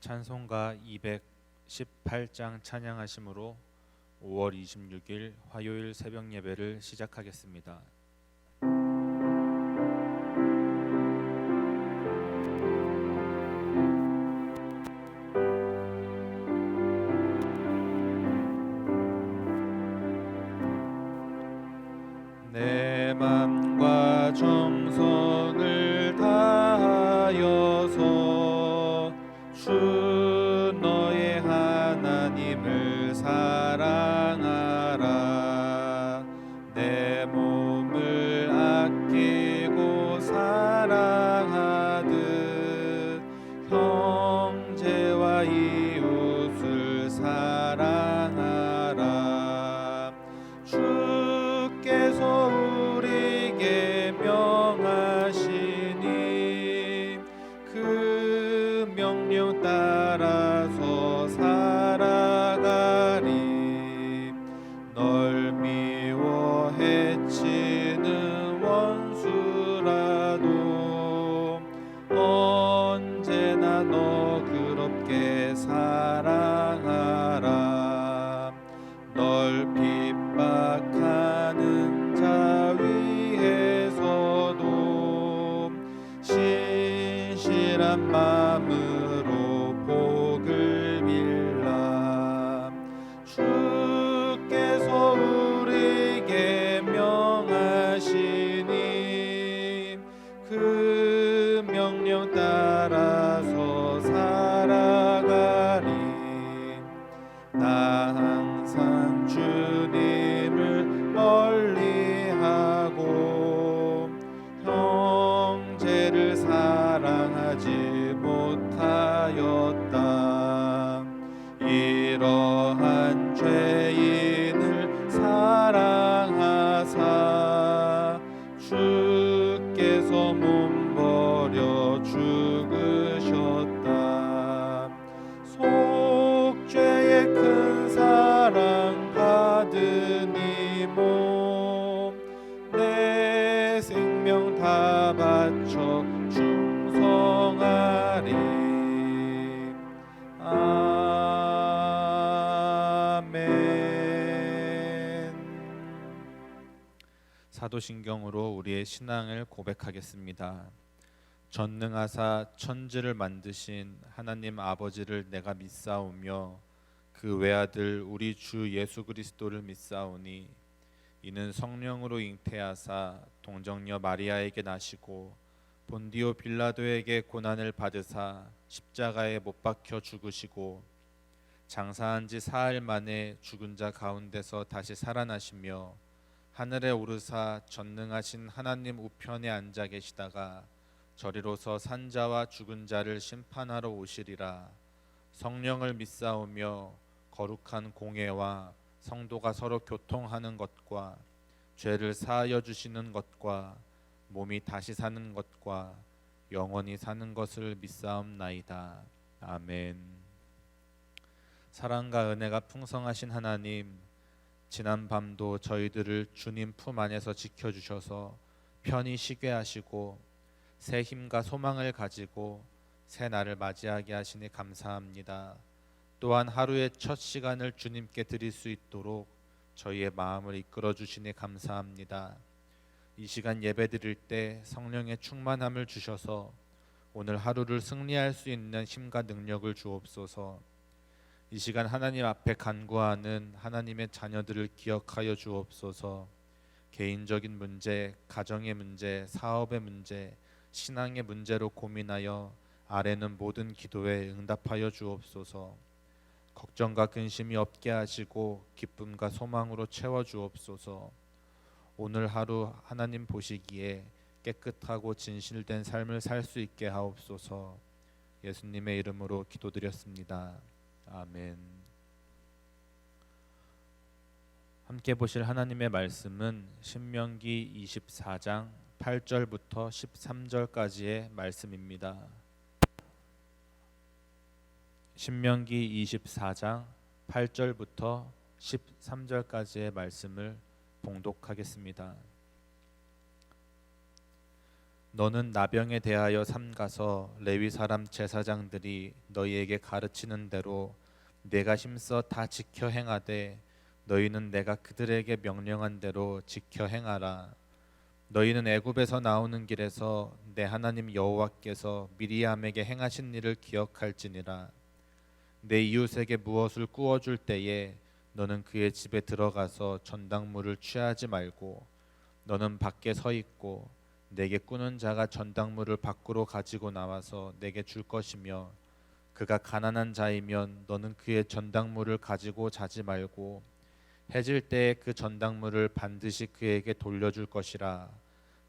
찬송가 218장 찬양하심으로 5월 26일 화요일 새벽 예배를 시작하겠습니다. 내 맘과 정성을 다하여서 주 너의 하나님을 사랑하라. 내 몸을 아끼고 사랑하듯 형제와 이웃을 사랑하라. 주께서 우리에게 명하시니 그 명령 따라서 살아가리. 널 미워 해치는 원수라도 언제나 너그럽게 사랑하라. 널 핍박하는 자 위에서도 신실한 마음으로 복을 빌라. 주께서 우리에게 명하시니 그 명령 따라서 살아가리. 나 항상 주님을 멀리하고 형제를 사랑하지 못하였다. 이러한 죄인을 사랑하사 주께서 몸버려 죽으셨다. 속죄의 큰 사랑 받은 이 몸 내 생명 다 바쳐 충성하리. 아멘. 사도신경으로 우리의 신앙을 고백하겠습니다. 전능하사 천지를 만드신 하나님 아버지를 내가 믿사오며 그 외아들 우리 주 예수 그리스도를 믿사오니 이는 성령으로 잉태하사 동정녀 마리아에게 나시고 본디오 빌라도에게 고난을 받으사 십자가에 못 박혀 죽으시고 장사한 지 사흘 만에 죽은 자 가운데서 다시 살아나시며 하늘에 오르사 전능하신 하나님 우편에 앉아 계시다가 저리로서 산자와 죽은 자를 심판하러 오시리라. 성령을 믿사오며 거룩한 공회와 성도가 서로 교통하는 것과 죄를 사하여 주시는 것과 몸이 다시 사는 것과 영원히 사는 것을 믿사옵나이다. 아멘. 사랑과 은혜가 풍성하신 하나님, 지난 밤도 저희들을 주님 품 안에서 지켜주셔서 편히 쉬게 하시고 새 힘과 소망을 가지고 새 날을 맞이하게 하시니 감사합니다. 또한 하루의 첫 시간을 주님께 드릴 수 있도록 저희의 마음을 이끌어 주시니 감사합니다. 이 시간 예배 드릴 때 성령의 충만함을 주셔서 오늘 하루를 승리할 수 있는 힘과 능력을 주옵소서. 이 시간 하나님 앞에 간구하는 하나님의 자녀들을 기억하여 주옵소서. 개인적인 문제, 가정의 문제, 사업의 문제, 신앙의 문제로 고민하여 아뢰는 모든 기도에 응답하여 주옵소서. 걱정과 근심이 없게 하시고 기쁨과 소망으로 채워 주옵소서. 오늘 하루 하나님 보시기에 깨끗하고 진실된 삶을 살 수 있게 하옵소서. 예수님의 이름으로 기도드렸습니다. 아멘. 함께 보실 하나님의 말씀은 신명기 24장 8절부터 13절까지의 말씀입니다. 신명기 24장 8절부터 13절까지의 말씀을 봉독하겠습니다. 너는 나병에 대하여 삼가서 레위 사람 제사장들이 너희에게 가르치는 대로 내가 힘써 다 지켜 행하되 너희는 내가 그들에게 명령한 대로 지켜 행하라. 너희는 애굽에서 나오는 길에서 내 하나님 여호와께서 미리암에게 행하신 일을 기억할지니라. 내 이웃에게 무엇을 구워줄 때에 너는 그의 집에 들어가서 전당물을 취하지 말고 너는 밖에 서 있고 내게 꾸는 자가 전당물을 밖으로 가지고 나와서 내게 줄 것이며 그가 가난한 자이면 너는 그의 전당물을 가지고 자지 말고 해질 때에 그 전당물을 반드시 그에게 돌려줄 것이라.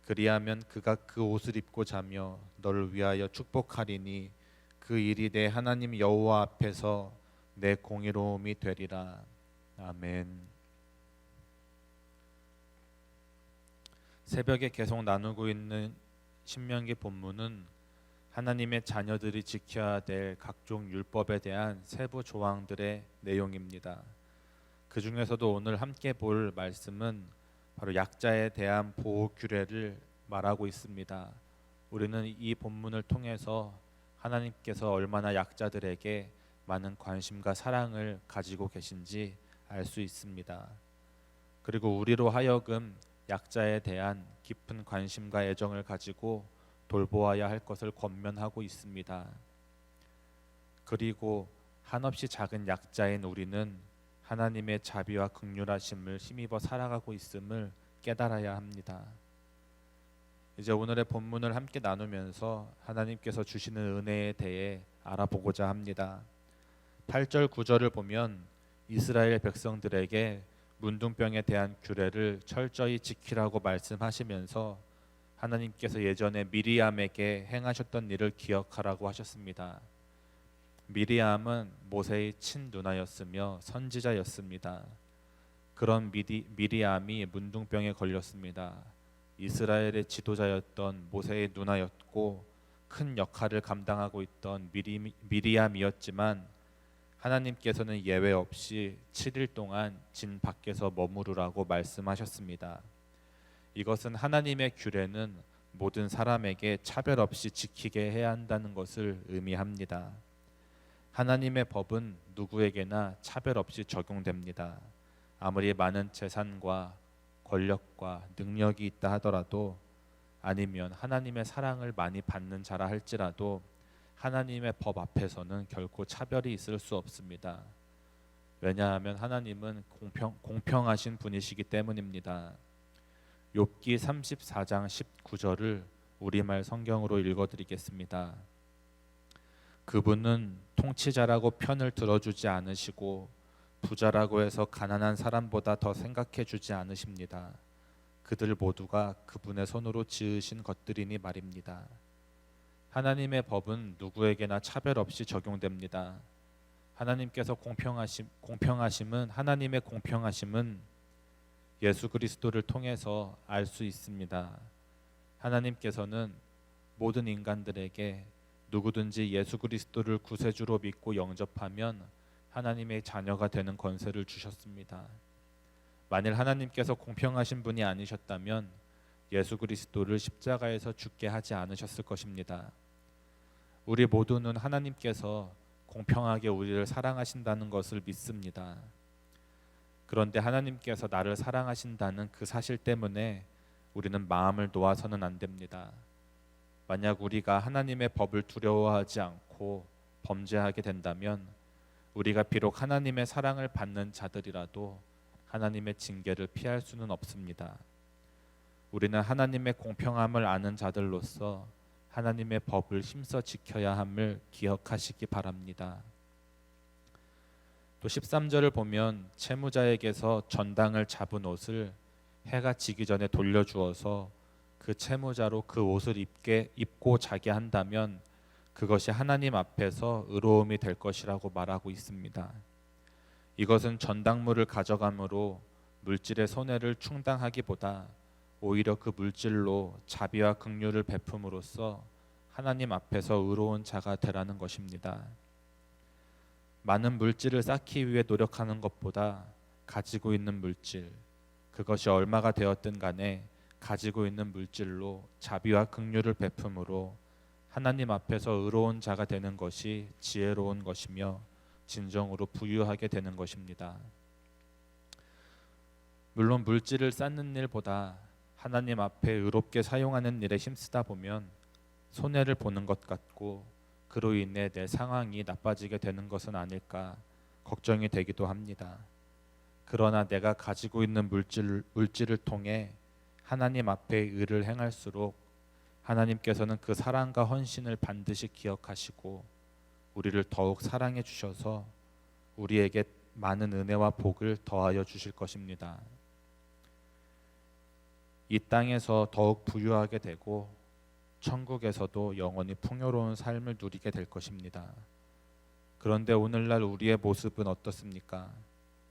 그리하면 그가 그 옷을 입고 자며 너를 위하여 축복하리니 그 일이 내 하나님 여호와 앞에서 내 공의로움이 되리라. 아멘. 새벽에 계속 나누고 있는 신명기 본문은 하나님의 자녀들이 지켜야 될 각종 율법에 대한 세부 조항들의 내용입니다. 그 중에서도 오늘 함께 볼 말씀은 바로 약자에 대한 보호 규례를 말하고 있습니다. 우리는 이 본문을 통해서 하나님께서 얼마나 약자들에게 많은 관심과 사랑을 가지고 계신지 알 수 있습니다. 그리고 우리로 하여금 약자에 대한 깊은 관심과 애정을 가지고 돌보아야 할 것을 권면하고 있습니다. 그리고 한없이 작은 약자인 우리는 하나님의 자비와 긍휼하심을 힘입어 살아가고 있음을 깨달아야 합니다. 이제 오늘의 본문을 함께 나누면서 하나님께서 주시는 은혜에 대해 알아보고자 합니다. 8절 9절을 보면 이스라엘 백성들에게 문둥병에 대한 규례를 철저히 지키라고 말씀하시면서 하나님께서 예전에 미리암에게 행하셨던 일을 기억하라고 하셨습니다. 미리암은 모세의 친누나였으며 선지자였습니다. 그런 미리암이 문둥병에 걸렸습니다. 이스라엘의 지도자였던 모세의 누나였고 큰 역할을 감당하고 있던 미리암이었지만 하나님께서는 예외 없이 7일 동안 진 밖에서 머무르라고 말씀하셨습니다. 이것은 하나님의 규례는 모든 사람에게 차별 없이 지키게 해야 한다는 것을 의미합니다. 하나님의 법은 누구에게나 차별 없이 적용됩니다. 아무리 많은 재산과 권력과 능력이 있다 하더라도 아니면 하나님의 사랑을 많이 받는 자라 할지라도 하나님의 법 앞에서는 결코 차별이 있을 수 없습니다. 왜냐하면 하나님은 공평하신 분이시기 때문입니다. 욥기 34장 19절을 우리말 성경으로 읽어드리겠습니다. 그분은 통치자라고 편을 들어주지 않으시고 부자라고 해서 가난한 사람보다 더 생각해 주지 않으십니다. 그들 모두가 그분의 손으로 지으신 것들이니 말입니다. 하나님의 법은 누구에게나 차별 없이 적용됩니다. 하나님께서 공평하심은 하나님의 공평하심은 예수 그리스도를 통해서 알 수 있습니다. 하나님께서는 모든 인간들에게 누구든지 예수 그리스도를 구세주로 믿고 영접하면 하나님의 자녀가 되는 권세를 주셨습니다. 만일 하나님께서 공평하신 분이 아니셨다면 예수 그리스도를 십자가에서 죽게 하지 않으셨을 것입니다. 우리 모두는 하나님께서 공평하게 우리를 사랑하신다는 것을 믿습니다. 그런데 하나님께서 나를 사랑하신다는 그 사실 때문에 우리는 마음을 놓아서는 안 됩니다. 만약 우리가 하나님의 법을 두려워하지 않고 범죄하게 된다면 우리가 비록 하나님의 사랑을 받는 자들이라도 하나님의 징계를 피할 수는 없습니다. 우리는 하나님의 공평함을 아는 자들로서 하나님의 법을 힘써 지켜야 함을 기억하시기 바랍니다. 또 13절을 보면 채무자에게서 전당을 잡은 옷을 해가 지기 전에 돌려주어서 그 채무자로 그 옷을 입고 자게 한다면 그것이 하나님 앞에서 의로움이 될 것이라고 말하고 있습니다. 이것은 전당물을 가져감으로 물질의 손해를 충당하기보다 오히려 그 물질로 자비와 긍휼을 베품으로써 하나님 앞에서 의로운 자가 되라는 것입니다. 많은 물질을 쌓기 위해 노력하는 것보다 가지고 있는 물질, 그것이 얼마가 되었든 간에 가지고 있는 물질로 자비와 긍휼을 베품으로 하나님 앞에서 의로운 자가 되는 것이 지혜로운 것이며 진정으로 부유하게 되는 것입니다. 물론 물질을 쌓는 일보다 하나님 앞에 의롭게 사용하는 일에 힘쓰다 보면 손해를 보는 것 같고 그로 인해 내 상황이 나빠지게 되는 것은 아닐까 걱정이 되기도 합니다. 그러나 내가 가지고 있는 물질을 통해 하나님 앞에 의를 행할수록 하나님께서는 그 사랑과 헌신을 반드시 기억하시고 우리를 더욱 사랑해 주셔서 우리에게 많은 은혜와 복을 더하여 주실 것입니다. 이 땅에서 더욱 부유하게 되고 천국에서도 영원히 풍요로운 삶을 누리게 될 것입니다. 그런데 오늘날 우리의 모습은 어떻습니까?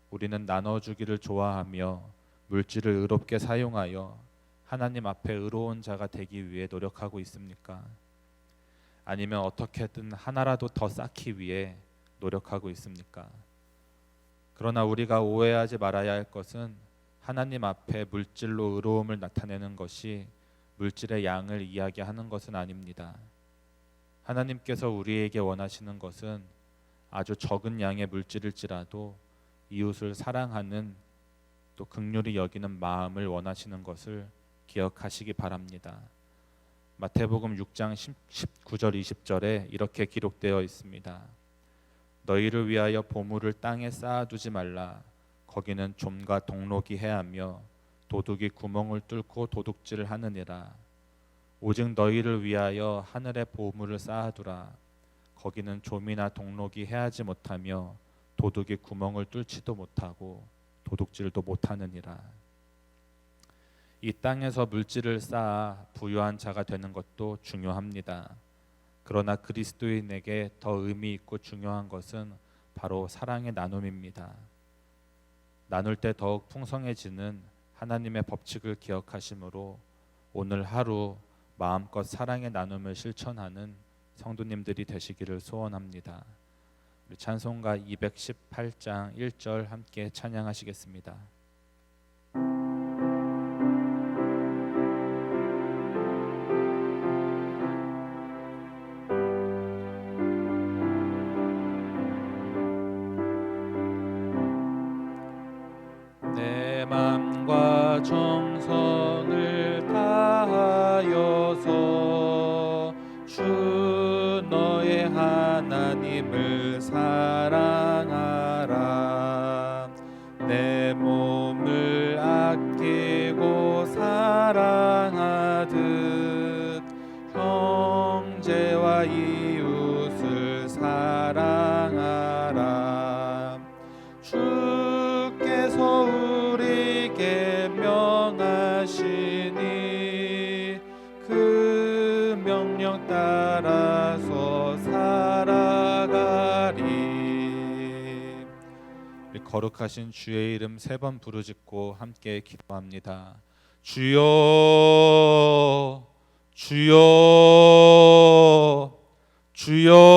우리는 나눠주기를 좋아하며 물질을 의롭게 사용하여 하나님 앞에 의로운 자가 되기 위해 노력하고 있습니까? 아니면 어떻게든 하나라도 더 쌓기 위해 노력하고 있습니까? 그러나 우리가 오해하지 말아야 할 것은 하나님 앞에 물질로 의로움을 나타내는 것이 물질의 양을 이야기하는 것은 아닙니다. 하나님께서 우리에게 원하시는 것은 아주 적은 양의 물질일지라도 이웃을 사랑하는 또 긍휼히 여기는 마음을 원하시는 것을 기억하시기 바랍니다. 마태복음 6장 19절 20절에 이렇게 기록되어 있습니다. 너희를 위하여 보물을 땅에 쌓아두지 말라. 거기는 좀과 동록이 해하며 도둑이 구멍을 뚫고 도둑질을 하느니라. 오직 너희를 위하여 하늘에 보물을 쌓아두라. 거기는 좀이나 동록이 해하지 못하며 도둑이 구멍을 뚫지도 못하고 도둑질도 못하느니라. 이 땅에서 물질을 쌓아 부유한 자가 되는 것도 중요합니다. 그러나 그리스도인에게 더 의미 있고 중요한 것은 바로 사랑의 나눔입니다. 나눌 때 더욱 풍성해지는 하나님의 법칙을 기억하심으로 오늘 하루 마음껏 사랑의 나눔을 실천하는 성도님들이 되시기를 소원합니다. 우리 찬송가 218장 1절 함께 찬양하시겠습니다. 내 맘과 정성을 다하여서 주 너의 하나님을 사랑하라. 내 몸을 아끼고 사랑하듯 형제와 이웃을 사랑하라. 주께서 우리에게 명하시니 그 명령 따라서 살아가리. 거룩하신 주의 이름 3번 부르짖고 함께 기도합니다. 주여, 주여, 주여.